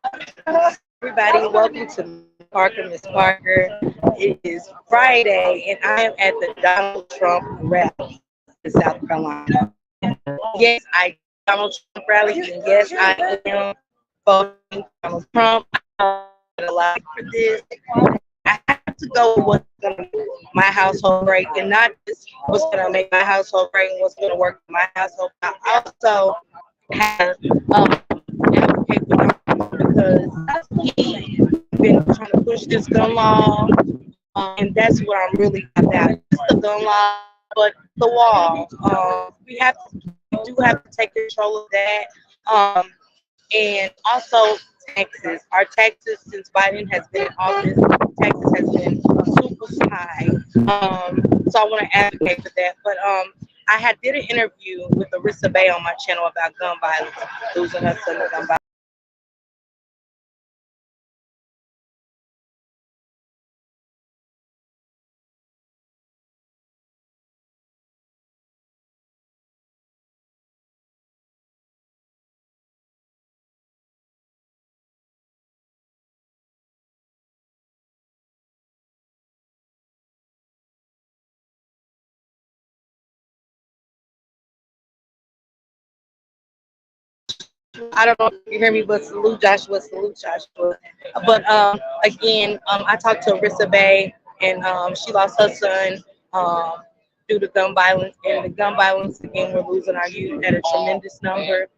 Everybody, welcome to Miss Parker. Miss Parker. It is Friday, and I am at the Donald Trump rally in South Carolina. Yes, I Donald Trump rally, and yes, I am voting for Donald Trump. I get a lot for this. I have to go with what's going to make my household great, and not just what's going to make my household great and what's going to work for my household. I also have advocate for Donald Trump because he been trying to push this gun law, and that's what I'm really about. Just the gun law, but the wall. We do have to take control of that, and also taxes. Our taxes since Biden has been in office, taxes has been super high. So I want to advocate for that, but I had did an interview with Arissa Bay on my channel about gun violence, losing her son to gun violence. I don't know if you hear me, but salute Joshua. But again, I talked to Arissa Bay, and she lost her son due to gun violence. And the gun violence, again, we're losing our youth at a tremendous number.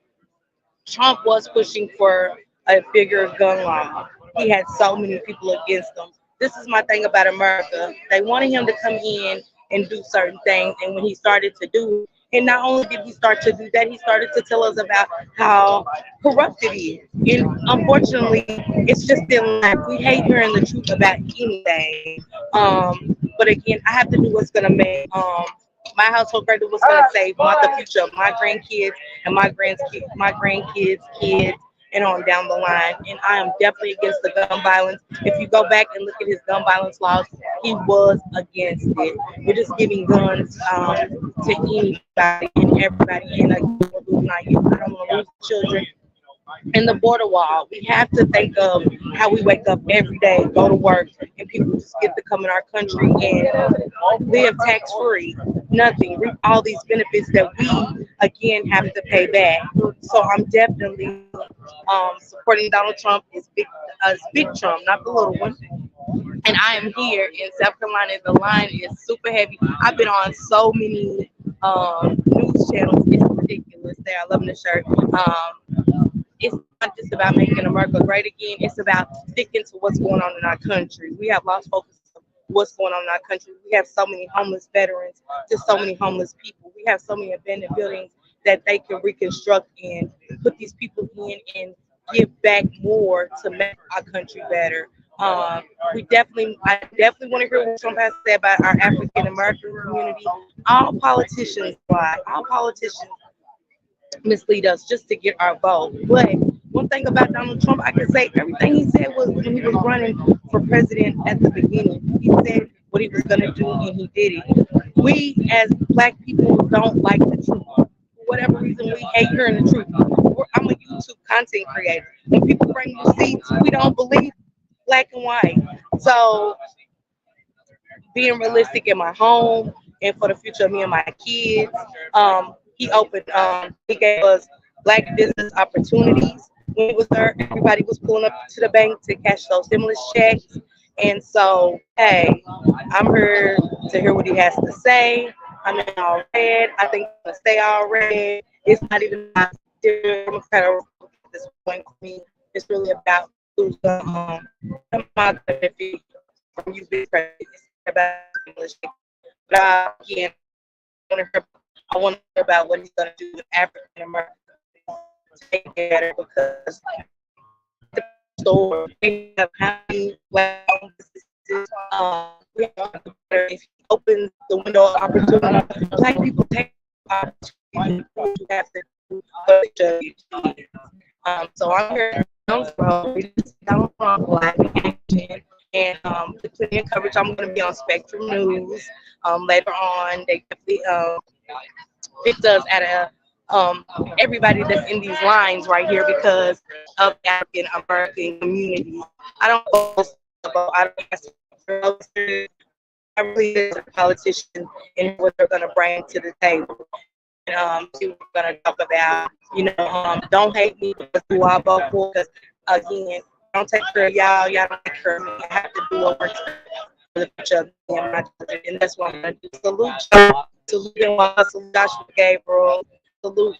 Trump was pushing for a bigger gun law. He had so many people against him. This is my thing about America. They wanted him to come in and do certain things, and when he started to do it, and not only did he start to do that, he started to tell us about how corrupt it is. And unfortunately, it's just in life. We hate hearing the truth about anything. But again, I have to do what's gonna make my household great, what's gonna save the future of my grandkids and my grandkids, kids, and on down the line. And I am definitely against the gun violence. If you go back and look at his gun violence laws, he was against it. We're just giving guns to anybody and everybody. And again, we're losing our youth. I don't want to lose children and the border wall. We have to think of how we wake up every day, go to work, and people just get to come in our country and live tax free. Nothing, reap all these benefits that we again have to pay back. So I'm definitely supporting Donald Trump. Is big Trump, not the little one. And I am here in South Carolina. The line is super heavy. I've been on so many news channels. It's ridiculous. There, I love the shirt. It's not just about making America great again. It's about sticking to what's going on in our country. We have lost focus of what's going on in our country. We have so many homeless veterans, just so many homeless people. We have so many abandoned buildings that they can reconstruct and put these people in and give back more to make our country better. I definitely want to hear what Trump has to say about our African American community. All politicians lie. All politicians mislead us just to get our vote. But one thing about Donald Trump, I can say everything he said was when he was running for president at the beginning. He said what he was going to do and he did it. We as black people don't like the truth. For whatever reason, we hate hearing the truth. I'm a YouTube content creator. When people bring receipts, we don't believe black and white. So being realistic in my home and for the future of me and my kids. He gave us black business opportunities when he was there. Everybody was pulling up to the bank to cash those stimulus checks. And so, hey, I'm here to hear what he has to say. I'm in all red. I think I'm gonna stay all red. It's not even about Democrat or Republican at this point for me. It's really about who's gonna benefit from you being president. It's about stimulus checks. But again, I want to hear about what he's going to do with African Americans to make it better because the store we have how many black businesses. We have to better if he opens the window of opportunity. Black people take opportunity to have to do so I'm here down from Black Action and the plenty of coverage. I'm going to be on Spectrum News later on. They definitely picked us at a um, everybody that's in these lines right here because of the African American community. I don't boast about, I don't ask for posters. I really is a politician and what they're going to bring to the table. And see what we're going to talk about. Don't hate me because who I vote for. Because again, I don't take care of y'all. Y'all don't take care of me. I have to do what works for the future of me and my children. And that's what I'm going to do. Salute y'all. Salute Noah. Salute Joshua Gabriel. Salute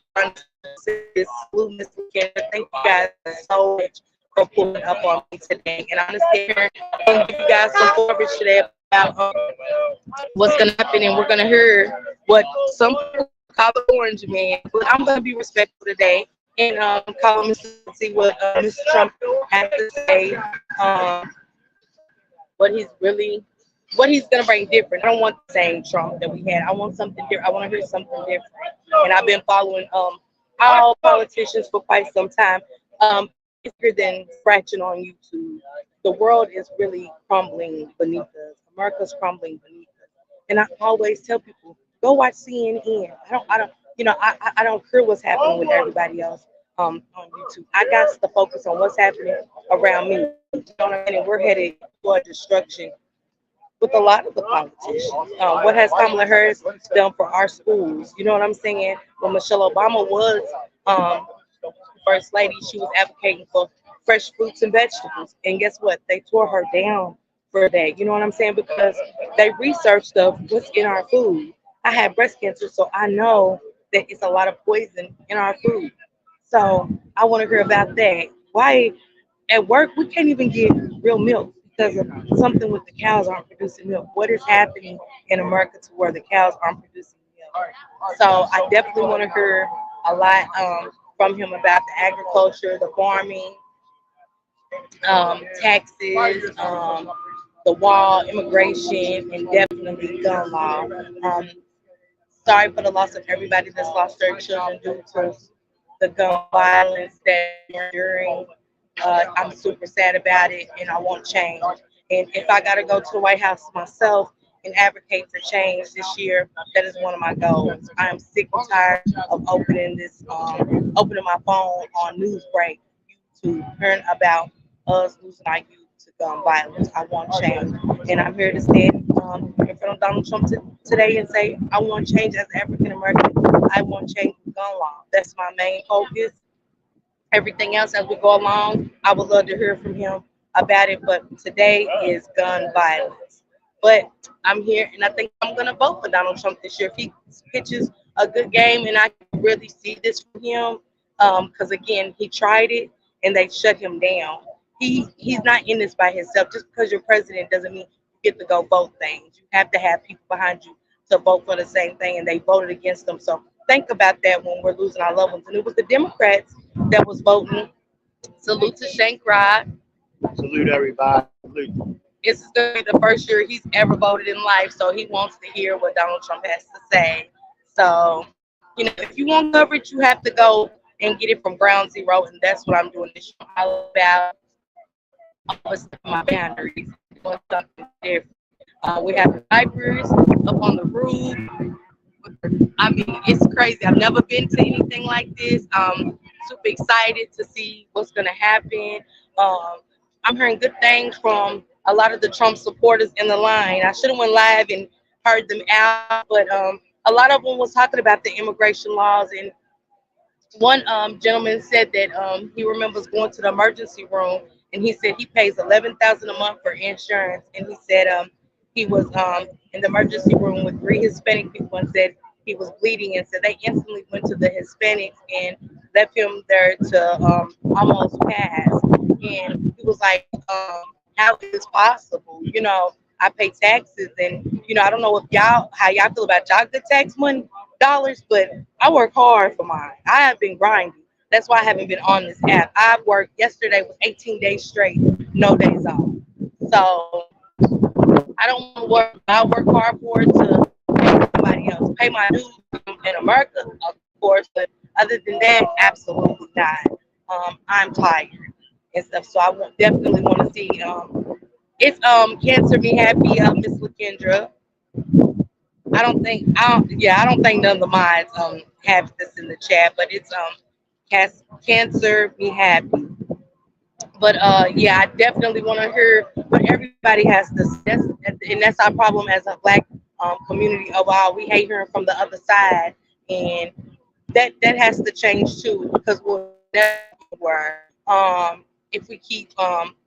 Salute Mr. Kendra. Thank you guys so much for pulling up on me today. And I'm going to sit here and give you guys some coverage today about what's going to happen. And we're going to hear what some people call the orange man. But I'm going to be respectful today and call him and see what Mr. Trump has to say. What he's really, what he's gonna bring different. I don't want the same Trump that we had. I want something different. I want to hear something different. And I've been following all politicians for quite some time. It's bigger than scratching on YouTube. The world is really crumbling beneath us. America's crumbling beneath us. And I always tell people, go watch CNN. I don't care what's happening with everybody else on YouTube. I got to focus on what's happening around me. You know what I mean? And we're headed for destruction with a lot of the politicians. What has Kamala Harris done for our schools? You know what I'm saying? When Michelle Obama was first lady, she was advocating for fresh fruits and vegetables. And guess what? They tore her down for that. You know what I'm saying? Because they researched of what's in our food. I had breast cancer, so I know that it's a lot of poison in our food. So I want to hear about that. Why at work we can't even get real milk because of something with the cows aren't producing milk. What is happening in America to where the cows aren't producing milk? So I definitely want to hear a lot from him about the agriculture, the farming, taxes, the wall, immigration, and definitely gun law. Sorry for the loss of everybody that's lost their children due to the gun violence that we're enduring. I'm super sad about it, and I want change. And if I got to go to the White House myself and advocate for change this year, that is one of my goals. I am sick and tired of opening my phone on Newsbreak, YouTube, hearing about us losing our youth to gun violence. I want change, and I'm here to stand in front of Donald Trump today and say I want change as an African American. I want change with gun law. That's my main focus. Everything else as we go along, I would love to hear from him about it. But today is gun violence. But I'm here and I think I'm going to vote for Donald Trump this year. If he pitches a good game and I can really see this from him, because again, he tried it and they shut him down. He's not in this by himself. Just because you're president doesn't mean you get to go vote things. You have to have people behind you to vote for the same thing, and they voted against them. So think about that when we're losing our loved ones. And it was the Democrats that was voting. Salute to Shank Rod. Salute everybody. Salute. This is going to be the first year he's ever voted in life, so he wants to hear what Donald Trump has to say. So, if you want coverage, you have to go and get it from Ground Zero, and that's what I'm doing this show. All about my boundaries, doing something different. We have diapers up on the roof. I mean, it's crazy. I've never been to anything like this. Super excited to see what's going to happen. I'm hearing good things from a lot of the Trump supporters in the line. I should have went live and heard them out, but a lot of them was talking about the immigration laws. And one gentleman said that he remembers going to the emergency room, and he said he pays $11,000 a month for insurance. And he said he was in the emergency room with 3 Hispanic people and said he was bleeding, and so they instantly went to the Hispanics and left him there to almost pass. And he was like, how is this possible? I pay taxes, and I don't know how y'all feel about y'all good tax money dollars, but I work hard for mine. I have been grinding. That's why I haven't been on this app. I've worked, yesterday was 18 days straight, no days off. So I don't want to work. I work hard for it to pay somebody else, pay my dues in America, of course. But other than that, absolutely not. I'm tired and stuff. So definitely want to see. It's Cancer Me Happy, Miss LaKendra. I don't think none of the mods have this in the chat, but it's cancer me happy. But yeah, I definitely want to hear what everybody has to say. And that's our problem as a black community overall. We hate hearing from the other side, and that has to change too because we'll never get where if we keep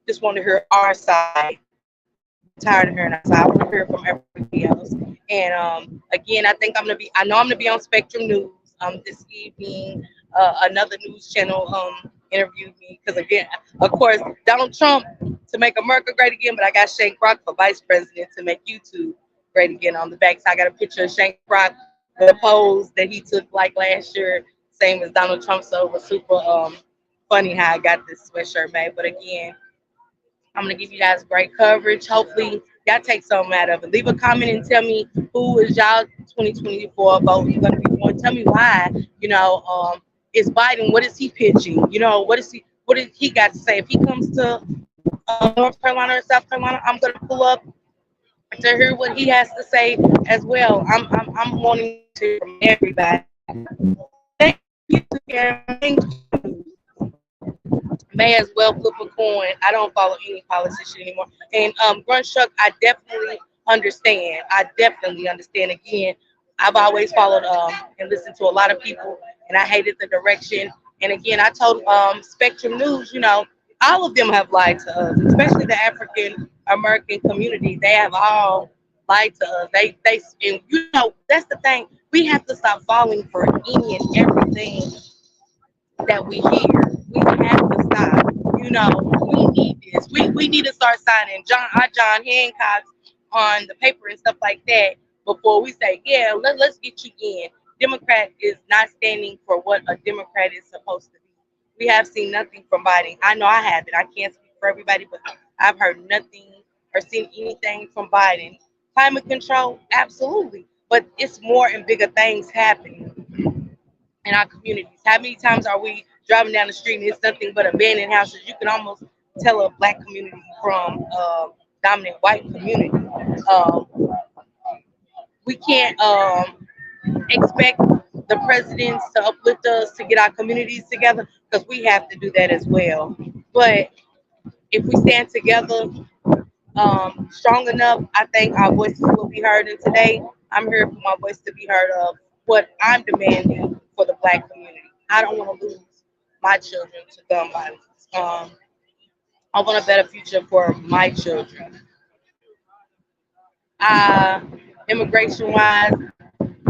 just want to hear our side. I'm tired of hearing our side. I want to hear from everybody else. And again, I know I'm gonna be on Spectrum News this evening. Another news channel interviewed me because again, of course, Donald Trump to make America great again, but I got Shank Rock for vice president to make YouTube great again on the back. So I got a picture of Shank Rock with a pose that he took like last year, same as Donald Trump. So it was super funny how I got this sweatshirt made. But again, I'm gonna give you guys great coverage. Hopefully, y'all take something out of it. Leave a comment and tell me who is y'all 2024 vote you're gonna be for. Tell me why. Is Biden? What is he pitching? What is he? What did he got to say? If he comes to North Carolina or South Carolina, I'm gonna pull up to hear what he has to say as well. I'm wanting to hear from everybody. Thank you, Karen. Thank you. May as well flip a coin. I don't follow any politician anymore. And Grunt Truck, I definitely understand. Again, I've always followed and listened to a lot of people, and I hated the direction. And again, I told Spectrum News, all of them have lied to us, especially the African American community. They have all lied to us. And that's the thing. We have to stop falling for any and everything that we hear. We have to stop. We need this. We need to start signing John Hancocks on the paper and stuff like that before we say, yeah, let's get you in. Democrat is not standing for what a Democrat is supposed to be. We have seen nothing from Biden. I know I haven't. I can't speak for everybody, but I've heard nothing or seen anything from Biden. Climate control, absolutely. But it's more and bigger things happening in our communities. How many times are we driving down the street and it's nothing but abandoned houses? You can almost tell a black community from dominant white community. Um, we can't expect the presidents to uplift us to get our communities together because we have to do that as well. But if we stand together strong enough, I think our voices will be heard. And today, I'm here for my voice to be heard of what I'm demanding for the black community. I don't want to lose my children to gun violence. I want a better future for my children. Uh, Immigration wise,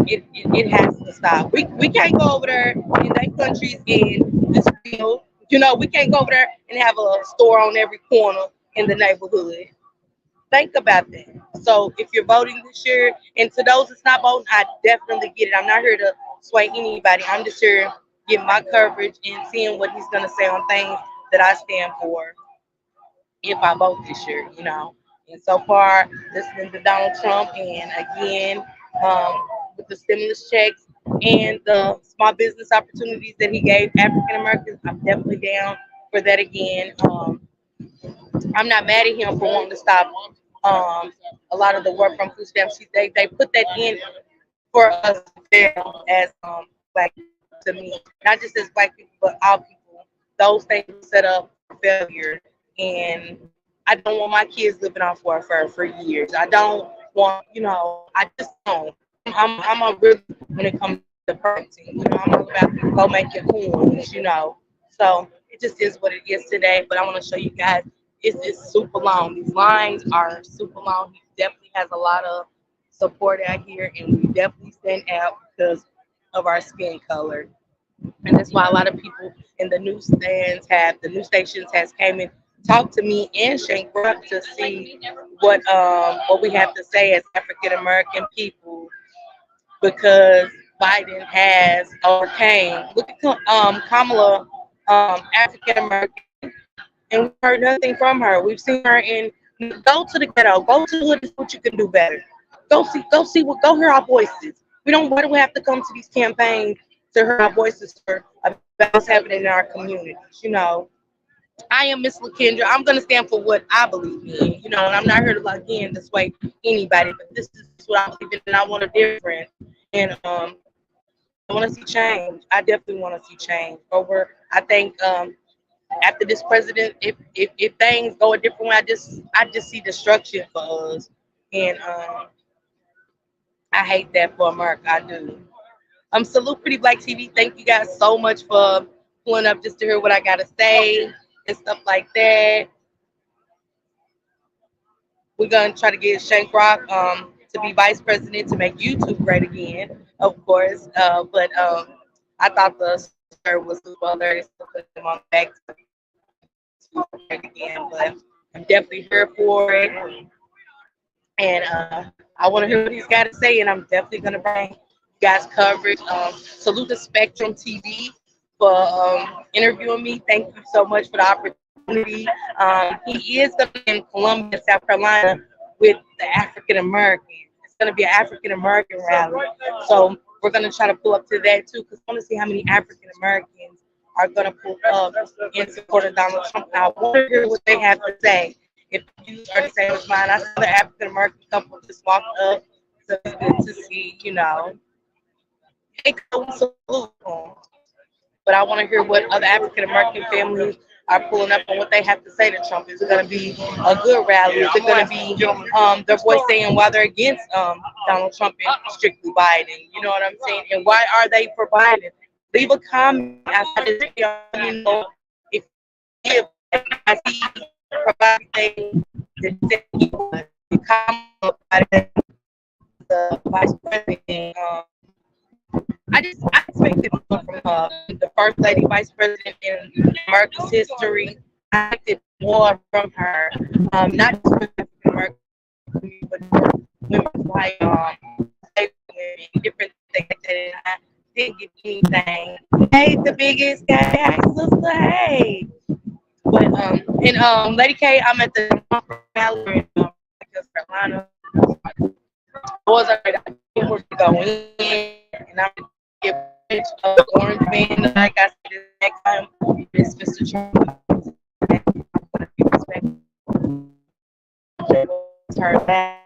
it has to stop. We can't go over there in their countries and just steal. We can't go over there and have a store on every corner in the neighborhood. Think about that. So if you're voting this year, and to those that's not voting, I definitely get it. I'm not here to sway anybody. I'm just here getting my coverage and seeing what he's gonna say on things that I stand for if I vote this year. And so far, listening to Donald Trump and again, with the stimulus checks and the small business opportunities that he gave African Americans, I'm definitely down for that again. I'm not mad at him for wanting to stop a lot of the work from food stamps. They put that in for us as black people, to me, not just as black people, but all people. Those things set up for failure, and I don't want my kids living off welfare for years. I don't want, I just don't. I'm a really when it comes to parenting. I'm all about go make your coins. So it just is what it is today. But I want to show you guys it's super long. These lines are super long. He definitely has a lot of support out here, and we definitely stand out because of our skin color. And that's why a lot of people in the the news stations has came and talked to me and Shank Brook to see what we have to say as African American people because Biden has overcame. Look at Kamala, African American, and we've heard nothing from her. We've seen her in go to the ghetto, go to the hood, and see what you can do better. Go hear our voices. Why do we have to come to these campaigns to hear our voices for about what's happening in our communities? I am Miss LaKendra. I'm gonna stand for what I believe in, and I'm not here to again dissuade anybody, but this is what I believe in, and I want a different. And I want to see change. I definitely want to see change. Over, I think after this president, if things go a different way, I just see destruction for us, and I hate that for America. I do. Salute Pretty Black TV. Thank you guys so much for pulling up just to hear what I gotta say and stuff like that. We're gonna try to get Shank Rock to be vice president to make YouTube great again, of course. But I thought the story was super hilarious to put him on back to great again. But I'm definitely here for it, and I want to hear what he's got to say, and I'm definitely gonna bring you guys coverage. Salute the Spectrum TV for interviewing me. Thank you so much for the opportunity. He is going to be in Columbia, South Carolina, with the African Americans. It's going to be an African American rally, so we're going to try to pull up to that too, because I want to see how many African Americans are going to pull up in support of Donald Trump. I want to hear what they have to say. If you are the same as mine, I saw the African American couple just walked up, so it's good to see, they go salute them. But I want to hear what other African American families are pulling up and what they have to say to Trump. Is it going to be a good rally? Is it going to be their voice saying why they're against Donald Trump and strictly Biden? You know what I'm saying? And why are they for Biden? Leave a comment after this video. If you give, I see provide things that say he was. Comment about it, the vice president. I expected more from the first lady, vice president in America's history. I expected more from her, not just for the American community, but for women like slavery women, different things like that. And I didn't get anything. Hey, the biggest guy, hey, sister, hey. But Lady K, I'm at the rally in North Carolina. I was already able to go in, and I'm gonna get rich of orange man. Like I said, this next time, it's Mr. Trump. I'm gonna be respectful. Her back.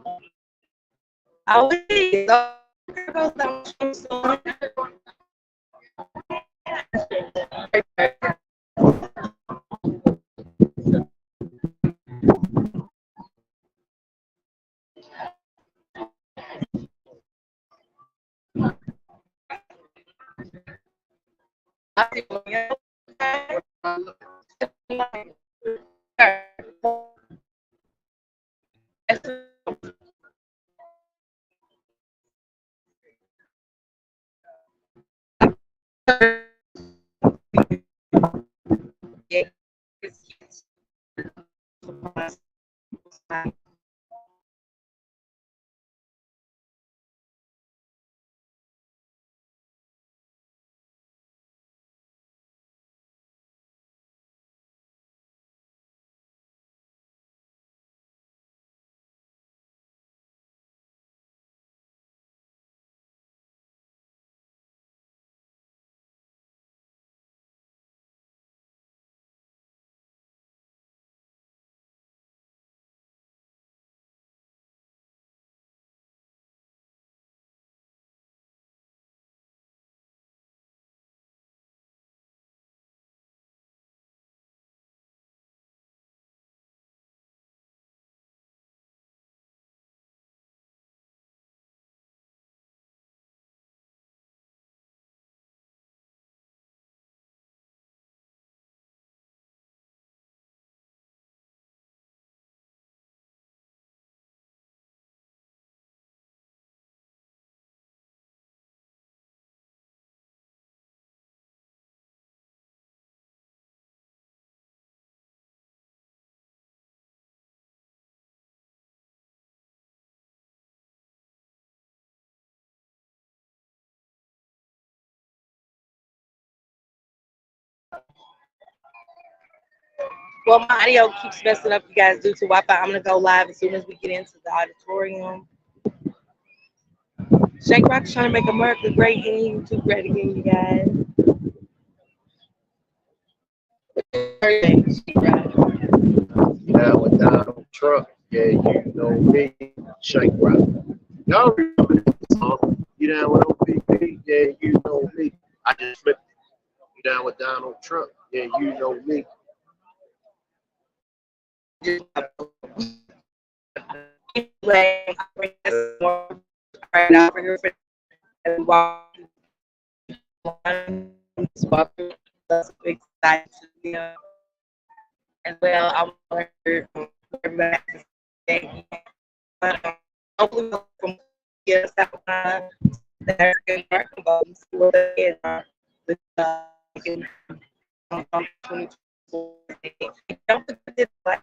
Oh, it is. Oh, there goes that one. I see one. Well, my audio keeps messing up, you guys, due to Wi-Fi. I'm gonna go live as soon as we get into the auditorium. Shake Rock's trying to make America great again, YouTube great again, you guys. Now with Donald Trump, yeah, you know me, Shank Rock. Y'all remember this song? You down with OPP? Yeah, you know me. I just flipped it. You down with Donald Trump? Yeah, you know me. Anyway, I bring this more right now for your friend and walk one spot. That's big excited to be as well. I want to hear from everybody to say, but hopefully we'll from here South Carolina, the American American vote and see what they are with 2024. Don't forget like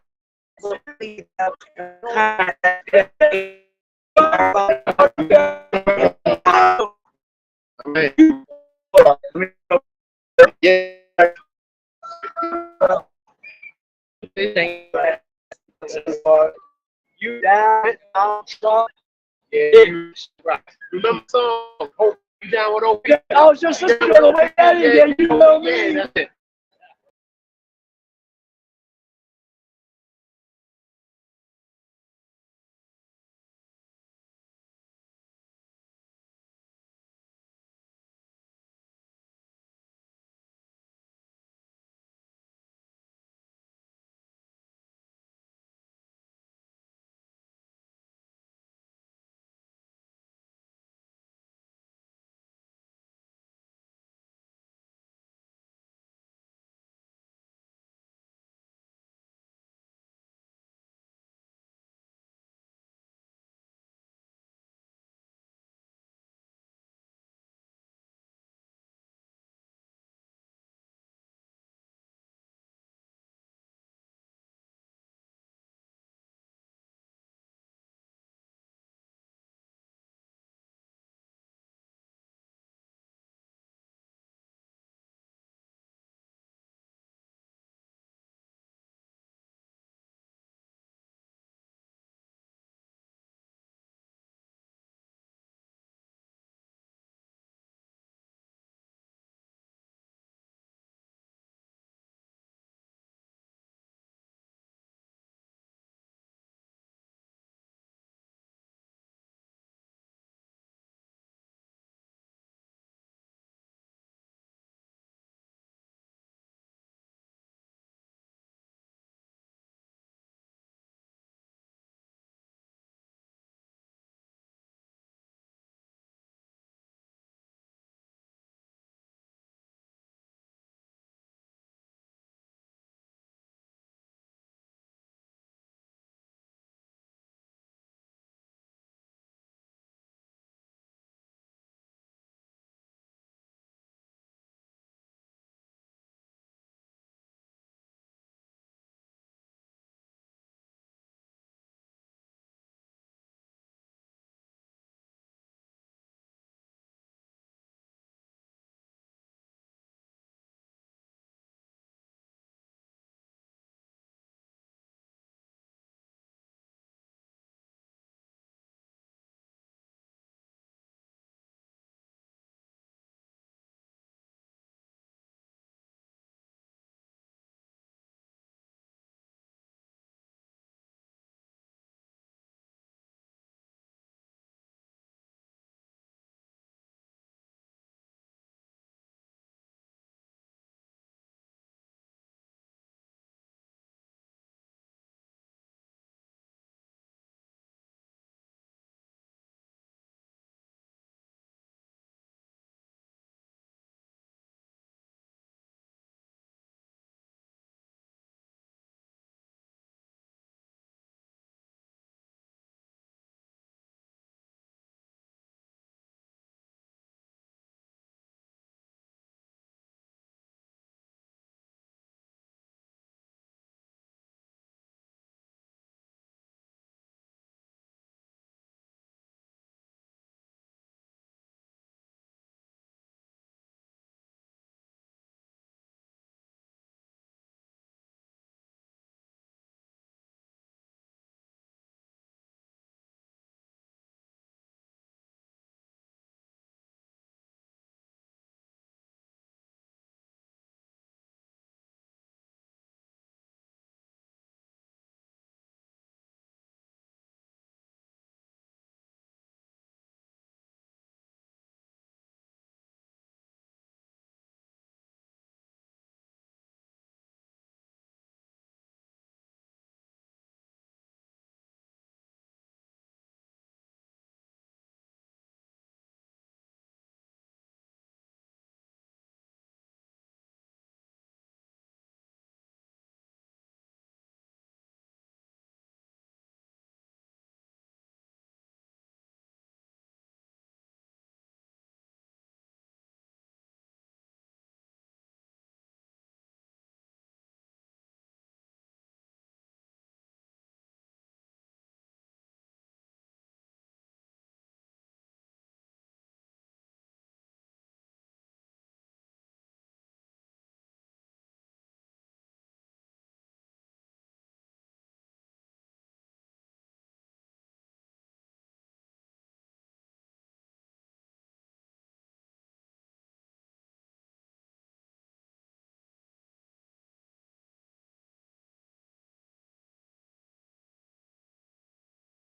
please help Man. Yeah. You down with Donald Trump? Yeah, you right. Remember the song? Hope you down with OP? I was just listening to the way that is. Yeah, you know me. That's it.